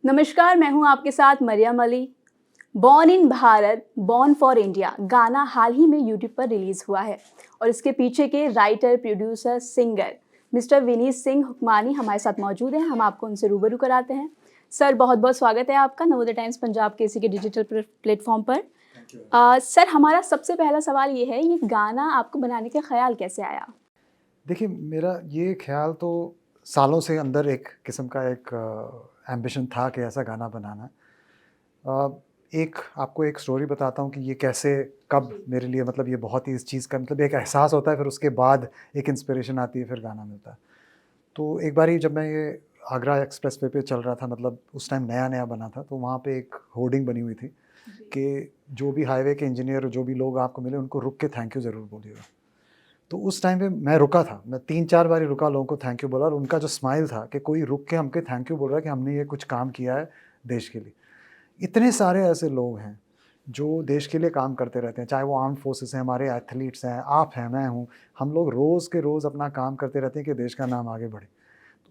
नमस्कार, मैं हूं आपके साथ Mariam Ali. Born in Bharat, born for India गाना हाल ही में यूट्यूब पर रिलीज हुआ है और इसके पीछे के writer, producer, singer mister Vineet Singh Hukmani हमारे साथ मौजूद हैं। हम आपको उनसे रूबरू कराते हैं। सर, बहुत बहुत स्वागत है आपका नवोदय टाइम्स पंजाब के इसी के डिजिटल प्लेटफॉर्म पर। सर, हमारा सबसे पहला सवाल ये है, ये गाना आपको बनाने का ख्याल कैसे आया? देखिए, मेरा ये ख़्याल तो सालों से अंदर एक किस्म का एक एम्बिशन था कि ऐसा गाना बनाना है। एक आपको एक स्टोरी बताता हूँ कि ये कैसे कब जी। मेरे लिए मतलब ये बहुत ही इस चीज़ का मतलब एक एहसास होता है, फिर उसके बाद एक इंस्पिरेशन आती है, फिर गाना मिलता है। तो एक बारी जब मैं ये आगरा एक्सप्रेसवे पे चल रहा था, मतलब उस टाइम नया-नया बना था, तो वहाँ पे एक होर्डिंग बनी हुई थी जी। कि जो भी हाईवे के इंजीनियर, जो भी लोग आपको मिले, उनको रुक के थैंक यू ज़रूर बोलिएगा। तो उस टाइम पे मैं रुका था, मैं 3-4 बारी रुका, लोगों को थैंक यू बोला और उनका जो स्माइल था कि कोई रुक के हमके थैंक यू बोल रहा है कि हमने ये कुछ काम किया है देश के लिए। इतने सारे ऐसे लोग हैं, जो देश के लिए काम करते रहते हैं, चाहे वो आर्म्ड फोर्सेस हैं, हमारे एथलीट्स हैं, आप हैं, मैं हूँ। हम लोग रोज़ के रोज़ अपना काम करते रहते हैं कि देश का नाम आगे बढ़े।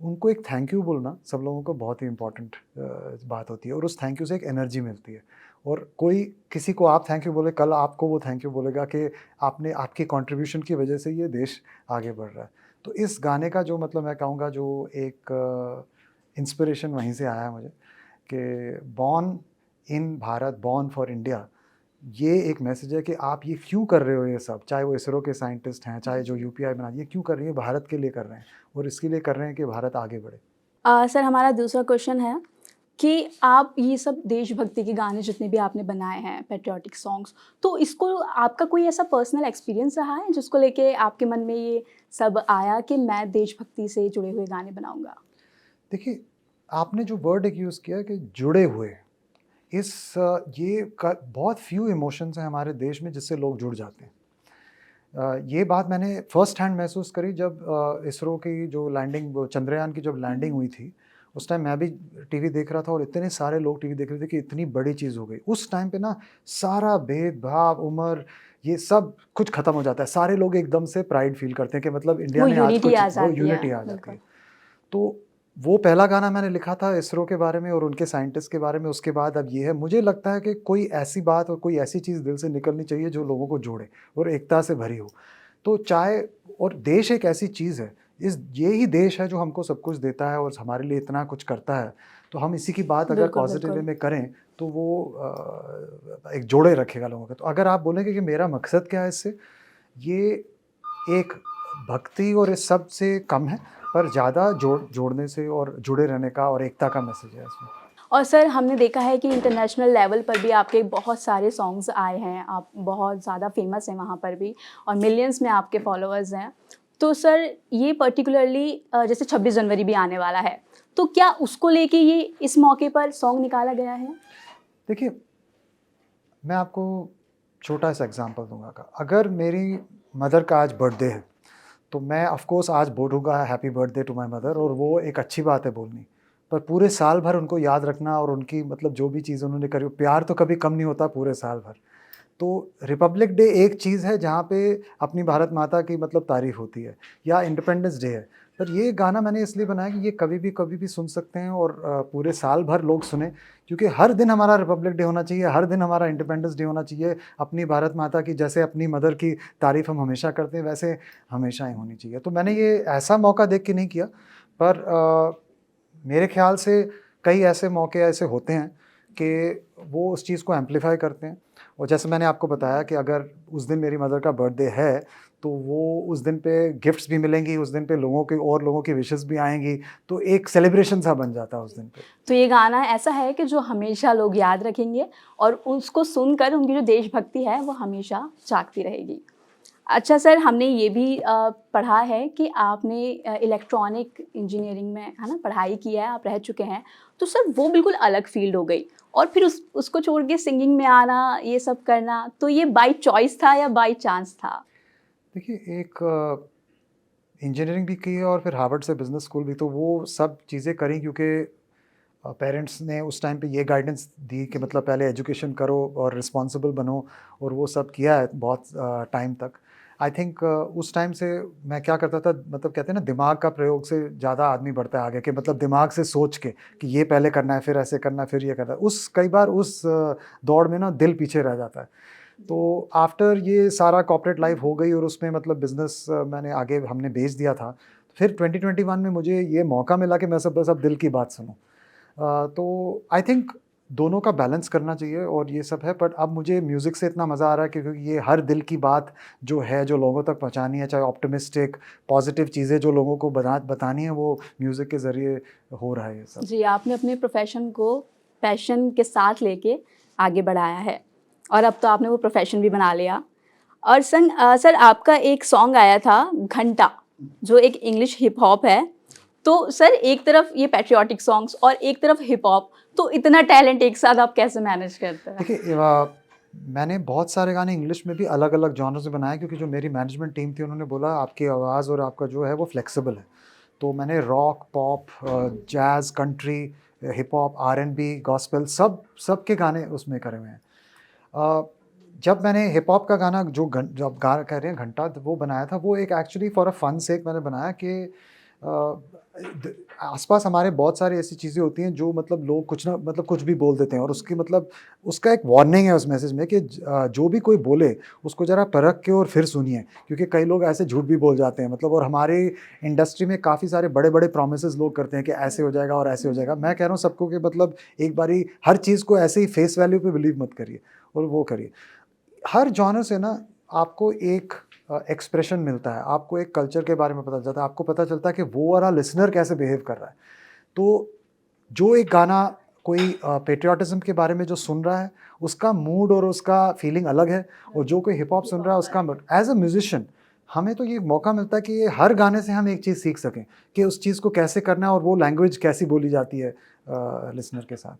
तो उनको एक थैंक यू बोलना सब लोगों को बहुत ही इम्पोर्टेंट बात होती है और उस थैंक यू से एक एनर्जी मिलती है। और कोई किसी को आप थैंक यू बोले, कल आपको वो थैंक यू बोलेगा कि आपने आपकी कंट्रीब्यूशन की वजह से ये देश आगे बढ़ रहा है। तो इस गाने का जो मतलब मैं कहूँगा जो एक इंस्पिरेशन वहीं से आया मुझे कि born in Bharat, born for India, ये एक मैसेज है कि आप ये क्यों कर रहे हो ये सब, चाहे वो इसरो के साइंटिस्ट हैं, चाहे जो यूपीआई बना ये क्यों कर रही है, भारत के लिए कर रहे हैं और इसके लिए कर रहे हैं कि भारत आगे बढ़े। सर, हमारा दूसरा क्वेश्चन है कि आप ये सब देशभक्ति के गाने जितने भी आपने बनाए हैं, पैट्रियोटिक सॉन्ग्स, तो इसको आपका कोई ऐसा पर्सनल एक्सपीरियंस रहा है जिसको लेके आपके मन में ये सब आया कि मैं देशभक्ति से जुड़े हुए गाने बनाऊँगा? देखिए, आपने जो वर्ड एक यूज़ किया कि जुड़े हुए, ये क बहुत फ़्यू इमोशंस हैं हमारे देश में जिससे लोग जुड़ जाते हैं। ये बात मैंने फ़र्स्ट हैंड महसूस करी जब इसरो की जो लैंडिंग, वो चंद्रयान की जब लैंडिंग हुई थी, उस टाइम मैं भी टीवी देख रहा था और इतने सारे लोग टीवी देख रहे थे कि इतनी बड़ी चीज़ हो गई। उस टाइम पे ना सारा भेदभाव, उम्र, ये सब कुछ खत्म हो जाता है। सारे लोग एकदम से प्राइड फ़ील करते हैं कि मतलब इंडिया वो ने आज यूनिटी कुछ आ वो जाती है, यूनिटी आ जाती बिल्कुल। है। तो वो पहला गाना मैंने लिखा था इसरो के बारे में और उनके साइंटिस्ट के बारे में, उसके बाद अब ये है। मुझे लगता है कि कोई ऐसी बात और कोई ऐसी चीज़ दिल से निकलनी चाहिए जो लोगों को जोड़े और एकता से भरी हो। तो चाहे और देश एक ऐसी चीज़ है, ये ही देश है जो हमको सब कुछ देता है और हमारे लिए इतना कुछ करता है। तो हम इसी की बात अगर बिल्कुल, पॉज़िटिव वे बिल्कुल। में करें, तो वो एक जोड़े रखेगा लोगों को। तो अगर आप बोलेंगे कि मेरा मकसद क्या है इससे, ये एक भक्ति और इस सब से कम है, पर ज़्यादा जोड़ने से और जुड़े रहने का और एकता का मैसेज है इसमें। और सर, हमने देखा है कि इंटरनेशनल लेवल पर भी आपके बहुत सारे सॉन्ग्स आए हैं, आप बहुत ज़्यादा फेमस हैं वहाँ पर भी और मिलियंस में आपके फॉलोअर्स हैं। तो सर, ये पर्टिकुलरली जैसे 26 जनवरी भी आने वाला है, तो क्या उसको लेके ये इस मौके पर सॉन्ग निकाला गया है? देखिए, मैं आपको छोटा-सा एग्ज़ाम्पल दूँगा का, अगर मेरी मदर का आज बर्थडे है, तो मैं ऑफ़ कोर्स आज बोलूँगा happy birthday to my mother और वो एक अच्छी बात है बोलनी। पर पूरे साल भर उनको याद रखना और उनकी मतलब जो भी चीज़ उन्होंने करी, प्यार तो कभी कम नहीं होता पूरे साल भर। तो रिपब्लिक डे एक चीज़ है जहाँ पे अपनी भारत माता की मतलब तारीफ़ होती है या इंडिपेंडेंस डे है। पर ये गाना मैंने इसलिए बनाया कि ये कभी भी सुन सकते हैं और पूरे साल भर लोग सुनें, क्योंकि हर दिन हमारा रिपब्लिक डे होना चाहिए, हर दिन हमारा इंडिपेंडेंस डे होना चाहिए। अपनी भारत माता की जैसे अपनी मदर की तारीफ़ हम हमेशा करते हैं, वैसे हमेशा ही होनी चाहिए। तो मैंने ये ऐसा मौका देख के नहीं किया, पर मेरे ख़्याल से कई ऐसे मौके ऐसे होते हैं कि वो उस चीज़ को एम्प्लीफ़ाई करते हैं। और जैसे मैंने आपको बताया कि अगर उस दिन मेरी मदर का बर्थडे है, तो वो उस दिन पे गिफ्ट्स भी मिलेंगी, उस दिन पे लोगों की विशेज़ भी आएँगी, तो एक सेलिब्रेशन सा बन जाता है उस दिन पे। तो ये गाना ऐसा है कि जो हमेशा लोग याद रखेंगे और उसको सुनकर उनकी जो देशभक्ति है, वो हमेशा जागती रहेगी। अच्छा सर, हमने ये भी पढ़ा है कि आपने इलेक्ट्रॉनिक इंजीनियरिंग में, है ना, पढ़ाई की है, आप रह चुके हैं। तो सर, वो बिल्कुल अलग फ़ील्ड हो गई और फिर उसको छोड़ के सिंगिंग में आना, ये सब करना, तो ये बाय चॉइस था या बाय चांस था? देखिए, एक इंजीनियरिंग भी की है और फिर हार्वर्ड से बिज़नेस स्कूल भी, तो वो सब चीज़ें करी क्योंकि पेरेंट्स ने उस टाइम पे ये गाइडेंस दी कि जी। मतलब पहले एजुकेशन करो और रिस्पॉन्सिबल बनो और वो सब किया है बहुत टाइम तक। आई थिंक उस टाइम से मैं क्या करता था, मतलब कहते हैं ना दिमाग का प्रयोग से ज़्यादा आदमी बढ़ता है आगे, कि मतलब दिमाग से सोच के कि ये पहले करना है, फिर ऐसे करना है, फिर ये करना है, उस कई बार उस दौड़ में ना दिल पीछे रह जाता है। तो आफ्टर ये सारा कॉर्पोरेट लाइफ हो गई और उसमें मतलब बिजनेस मैंने आगे हमने बेच दिया था, फिर 2021 में मुझे ये मौका मिला कि मैं सब बस अब दिल की बात सुनूं। तो आई थिंक दोनों का बैलेंस करना चाहिए और ये सब है, बट अब मुझे म्यूज़िक से इतना मज़ा आ रहा है क्योंकि ये हर दिल की बात जो है, जो लोगों तक पहुंचानी है, चाहे ऑप्टिमिस्टिक पॉजिटिव चीज़ें जो लोगों को बतानी है, वो म्यूज़िक के ज़रिए हो रहा है ये सब। जी, आपने अपने प्रोफेशन को पैशन के साथ लेके आगे बढ़ाया है और अब तो आपने वो प्रोफेशन भी बना लिया। और सर आपका एक सॉन्ग आया था घंटा, जो एक इंग्लिश हिप हॉप है। तो सर एक तरफ ये पैट्रियोटिक सॉन्ग्स और एक तरफ हिप हॉप, तो इतना टैलेंट एक साथ आप कैसे मैनेज करते हैं? देखिए मैंने बहुत सारे गाने इंग्लिश में भी अलग अलग जॉनर से बनाए, क्योंकि जो मेरी मैनेजमेंट टीम थी उन्होंने बोला आपकी आवाज़ और आपका जो है वो फ्लेक्सिबल है। तो मैंने rock, pop, jazz, country, hip hop, R and B, gospel, सब के गाने उसमें करे हुए हैं। अ, जब मैंने हिप हॉप का गाना जो जब गा कह रहे हैं घंटा, तो वो बनाया था, वो एक एक्चुअली फॉर अ फन सेक मैंने बनाया कि आसपास हमारे बहुत सारी ऐसी चीज़ें होती हैं जो मतलब लोग कुछ ना मतलब कुछ भी बोल देते हैं, और उसकी मतलब उसका एक वार्निंग है उस मैसेज में कि जो भी कोई बोले उसको ज़रा परख के और फिर सुनिए, क्योंकि कई लोग ऐसे झूठ भी बोल जाते हैं मतलब। और हमारी इंडस्ट्री में काफ़ी सारे बड़े बड़े प्रोमिस लोग करते हैं कि ऐसे हो जाएगा और ऐसे हो जाएगा। मैं कह रहा हूँ सबको कि मतलब एक बारी हर चीज़ को ऐसे ही फेस वैल्यू पे बिलीव मत करिए और वो करिए। हर जॉनर से ना आपको एक एक्सप्रेशन मिलता है, आपको एक कल्चर के बारे में पता चलता है, आपको पता चलता है कि वो वाला लिसनर कैसे बिहेव कर रहा है। तो जो एक गाना कोई पैट्रियोटिज़्म के बारे में जो सुन रहा है, उसका मूड और उसका फीलिंग अलग है, और जो कोई हिप हॉप सुन रहा है उसका मूड। एज़ अ म्यूज़िशियन हमें तो ये मौका मिलता है कि ये हर गाने से हम एक चीज़ सीख सकें कि उस चीज़ को कैसे करना है और वो लैंग्वेज कैसी बोली जाती है लिसनर के साथ।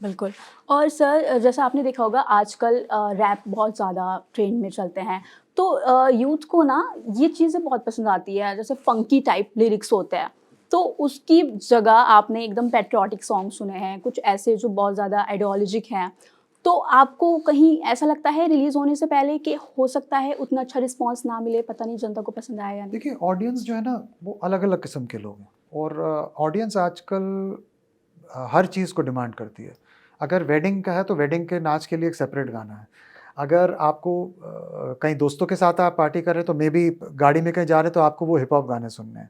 बिल्कुल। और सर जैसा आपने देखा होगा आजकल रैप बहुत ज़्यादा ट्रेंड में चलते हैं। तो यूथ को ना ये चीज़ें बहुत पसंद आती है, जैसे फ़ंकी टाइप लिरिक्स होते हैं। तो उसकी जगह आपने एकदम पैट्रियोटिक सॉन्ग सुने हैं, कुछ ऐसे जो बहुत ज़्यादा आइडियोलॉजिक हैं। तो आपको कहीं ऐसा लगता है रिलीज़ होने से पहले कि हो सकता है उतना अच्छा रिस्पॉन्स ना मिले, पता नहीं जनता को पसंद आया या नहीं? देखिए ऑडियंस जो है ना वो अलग-अलग किस्म के लोग हैं, और ऑडियंस आजकल हर चीज़ को डिमांड करती है। अगर वेडिंग का है तो वेडिंग के नाच के लिए एक सेपरेट गाना है। अगर आपको कहीं दोस्तों के साथ आप पार्टी कर रहे हैं तो मेबी गाड़ी में कहीं जा रहे हैं तो आपको वो हिप हॉप गाने सुनने हैं।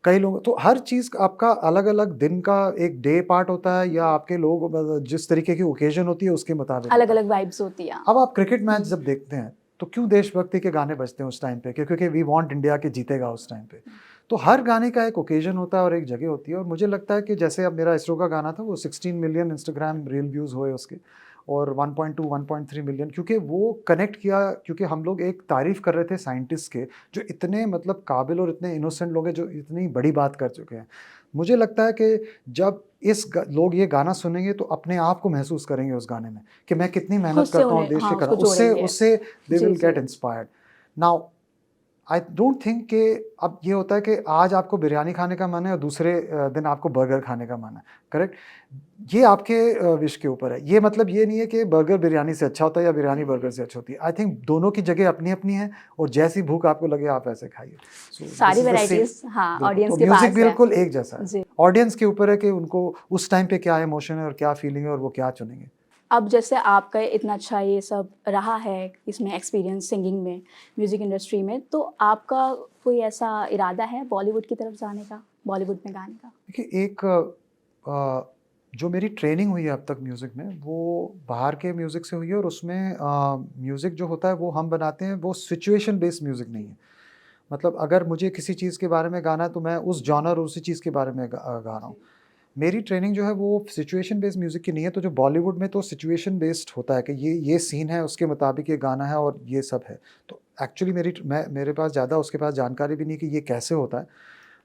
कई लोग तो हर चीज़ आपका अलग-अलग दिन का एक डे पार्ट होता है, या आपके लोग जिस तरीके की ओकेज़न होती है उसके मुताबिक होता है। अलग-अलग वाइब्स होती हैं। अब आप क्रिकेट मैच जब देखते हैं तो क्यों देशभक्ति के गाने बजते हैं उस टाइम पे? क्योंकि वी वांट इंडिया के जीतेगा उस टाइम पे। तो हर गाने का एक ओकेजन होता है और एक जगह होती है, और मुझे लगता है कि जैसे अब मेरा इसरो का गाना था, वो 16 मिलियन इंस्टाग्राम रील व्यूज़ हुए उसके, और 1.2 1.3 मिलियन, क्योंकि वो कनेक्ट किया, क्योंकि हम लोग एक तारीफ़ कर रहे थे साइंटिस्ट के जो इतने मतलब काबिल और इतने इनोसेंट लोग हैं जो इतनी बड़ी बात कर चुके हैं। मुझे लगता है कि जब लोग ये गाना सुनेंगे तो अपने आप को महसूस करेंगे उस गाने में कि मैं कितनी खुद मेहनत से करता हूँ उन्हें देश हाँ, के उसको कारण, उससे जोड़ेंगे। उससे दे जी, विल जी। Get inspired. Now I don't think कि अब ये होता है कि आज आपको बिरयानी खाने का मन है और दूसरे दिन आपको बर्गर खाने का मन है, करेक्ट? ये आपके विश के ऊपर है। ये मतलब ये नहीं है कि बर्गर बिरयानी से अच्छा होता है या बिरयानी बर्गर से अच्छी होती है। आई थिंक दोनों की जगह अपनी-अपनी है, और जैसी भूख आपको लगे आप वैसे खाइए। सो दिस सारी इज़ द सेम। वैराइटीज़ हाँ, बिल्कुल, तो ऑडियंस के म्यूज़िक पास है। बिल्कुल एक जैसा है। जी। ऑडियंस के ऊपर है कि उनको उस टाइम पे क्या इमोशन है और क्या फीलिंग है और वो क्या चुनेंगे। अब जैसे आपका इतना अच्छा ये सब रहा है इसमें एक्सपीरियंस सिंगिंग में, म्यूज़िक इंडस्ट्री में, तो आपका कोई ऐसा इरादा है बॉलीवुड की तरफ जाने का, बॉलीवुड में गाने का? देखिए एक जो मेरी ट्रेनिंग हुई है अब तक म्यूज़िक में, वो बाहर के म्यूज़िक से हुई है, और उसमें म्यूज़िक जो होता है वो हम बनाते हैं, वो सिचुएशन बेस्ड म्यूज़िक नहीं है। मतलब अगर मुझे किसी चीज़ के बारे में गाना है तो मैं उस जॉनर और उसी चीज़ के बारे में गा रहा हूँ। मेरी ट्रेनिंग जो है वो सिचुएशन बेस्ड म्यूज़िक की नहीं है, तो जो बॉलीवुड में तो सिचुएशन बेस्ड होता है कि ये सीन है, उसके मुताबिक ये गाना है और ये सब है। तो एक्चुअली मेरे पास ज़्यादा उसके पास जानकारी भी नहीं कि ये कैसे होता है।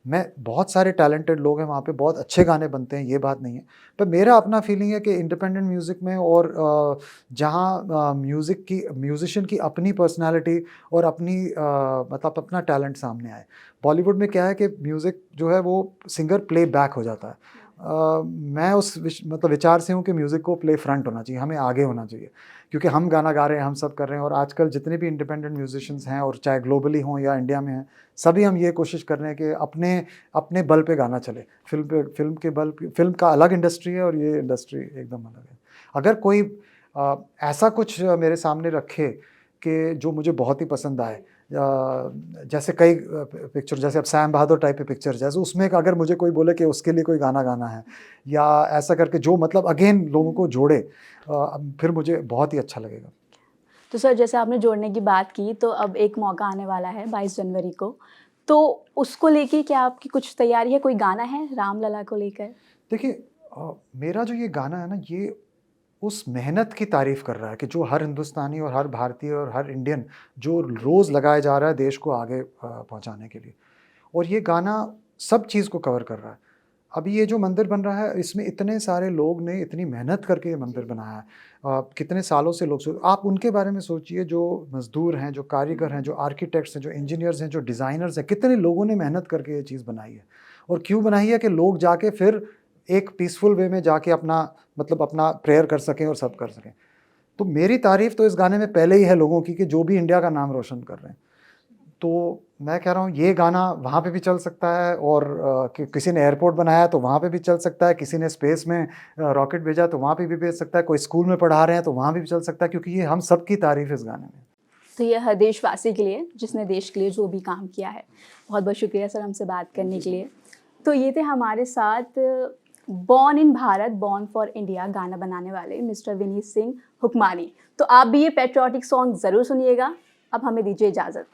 मैं बहुत सारे टैलेंटेड लोग हैं वहाँ पे, बहुत अच्छे गाने बनते हैं, ये बात नहीं है। पर मेरा अपना फीलिंग है कि इंडिपेंडेंट म्यूज़िक में, और जहाँ म्यूज़िशियन की अपनी पर्सनैलिटी और अपनी मतलब अपना टैलेंट सामने आए। बॉलीवुड में क्या है कि म्यूज़िक जो है वो सिंगर प्ले बैक हो जाता है। मैं मतलब विचार से हूँ कि म्यूज़िक को प्ले फ्रंट होना चाहिए, हमें आगे होना चाहिए। क्योंकि हम गाना गा रहे हैं, हम सब कर रहे हैं और आजकल जितने भी इंडिपेंडेंट म्यूजिशियंस हैं और चाहे ग्लोबली हों या इंडिया में हैं, सभी हम ये कोशिश कर रहे हैं कि अपने अपने बल पे गाना चले। फ़िल्म का अलग इंडस्ट्री है और ये इंडस्ट्री एकदम अलग है। अगर कोई ऐसा कुछ मेरे सामने रखे कि जो मुझे बहुत ही पसंद आए, जैसे कई पिक्चर, जैसे अब सैम बहादुर टाइप के पिक्चर, जैसे उसमें अगर मुझे कोई बोले कि उसके लिए कोई गाना गाना है या ऐसा करके जो मतलब अगेन लोगों को जोड़े, फिर मुझे बहुत ही अच्छा लगेगा। तो सर, जैसे आपने जोड़ने की बात की, तो अब एक मौका आने वाला है 22 जनवरी को, तो उसको लेके क्या आपकी कुछ तैयारी है? कोई गाना है रामलला को लेकर? देखिए, मेरा जो ये गाना है ना, ये उस मेहनत की तारीफ़ कर रहा है कि जो हर हिंदुस्तानी और हर भारतीय और हर इंडियन जो रोज़ लगाया जा रहा है देश को आगे पहुँचाने के लिए। और ये गाना सब चीज़ को कवर कर रहा है। अभी ये जो मंदिर बन रहा है, इसमें इतने सारे लोग ने इतनी मेहनत करके ये मंदिर बनाया है। कितने सालों से लोग आप उनके बारे में सोचिए, जो मज़दूर हैं, जो कारीगर हैं, जो आर्किटेक्ट्स हैं, जो इंजीनियर्स हैं, जो डिज़ाइनर्स हैं, कितने लोगों ने मेहनत करके ये चीज़ बनाई है। और क्यों बनाई है कि लोग जाके फिर एक पीसफुल वे में जाके अपना मतलब अपना प्रेयर कर सकें और सब कर सकें। तो मेरी तारीफ़ तो इस गाने में पहले ही है लोगों की कि जो भी इंडिया का नाम रोशन कर रहे हैं। तो मैं कह रहा हूँ ये गाना वहाँ पे भी चल सकता है और किसी ने एयरपोर्ट बनाया तो वहाँ पे भी चल सकता है, किसी ने स्पेस में रॉकेट भेजा तो वहाँ पे भी भेज सकता है, कोई स्कूल में पढ़ा रहे हैं तो वहाँ पे भी चल सकता है, क्योंकि ये हम सबकी तारीफ़ है इस गाने में। तो ये हर देशवासी के लिए, जिसने देश के लिए जो भी काम किया है। बहुत बहुत शुक्रिया सर हमसे बात करने के लिए। तो ये थे हमारे साथ born in Bharat born for India गाना बनाने वाले मिस्टर विनीत सिंह हुक्मानी। तो आप भी ये पैट्रियोटिक सॉन्ग ज़रूर सुनिएगा। अब हमें दीजिए इजाज़त।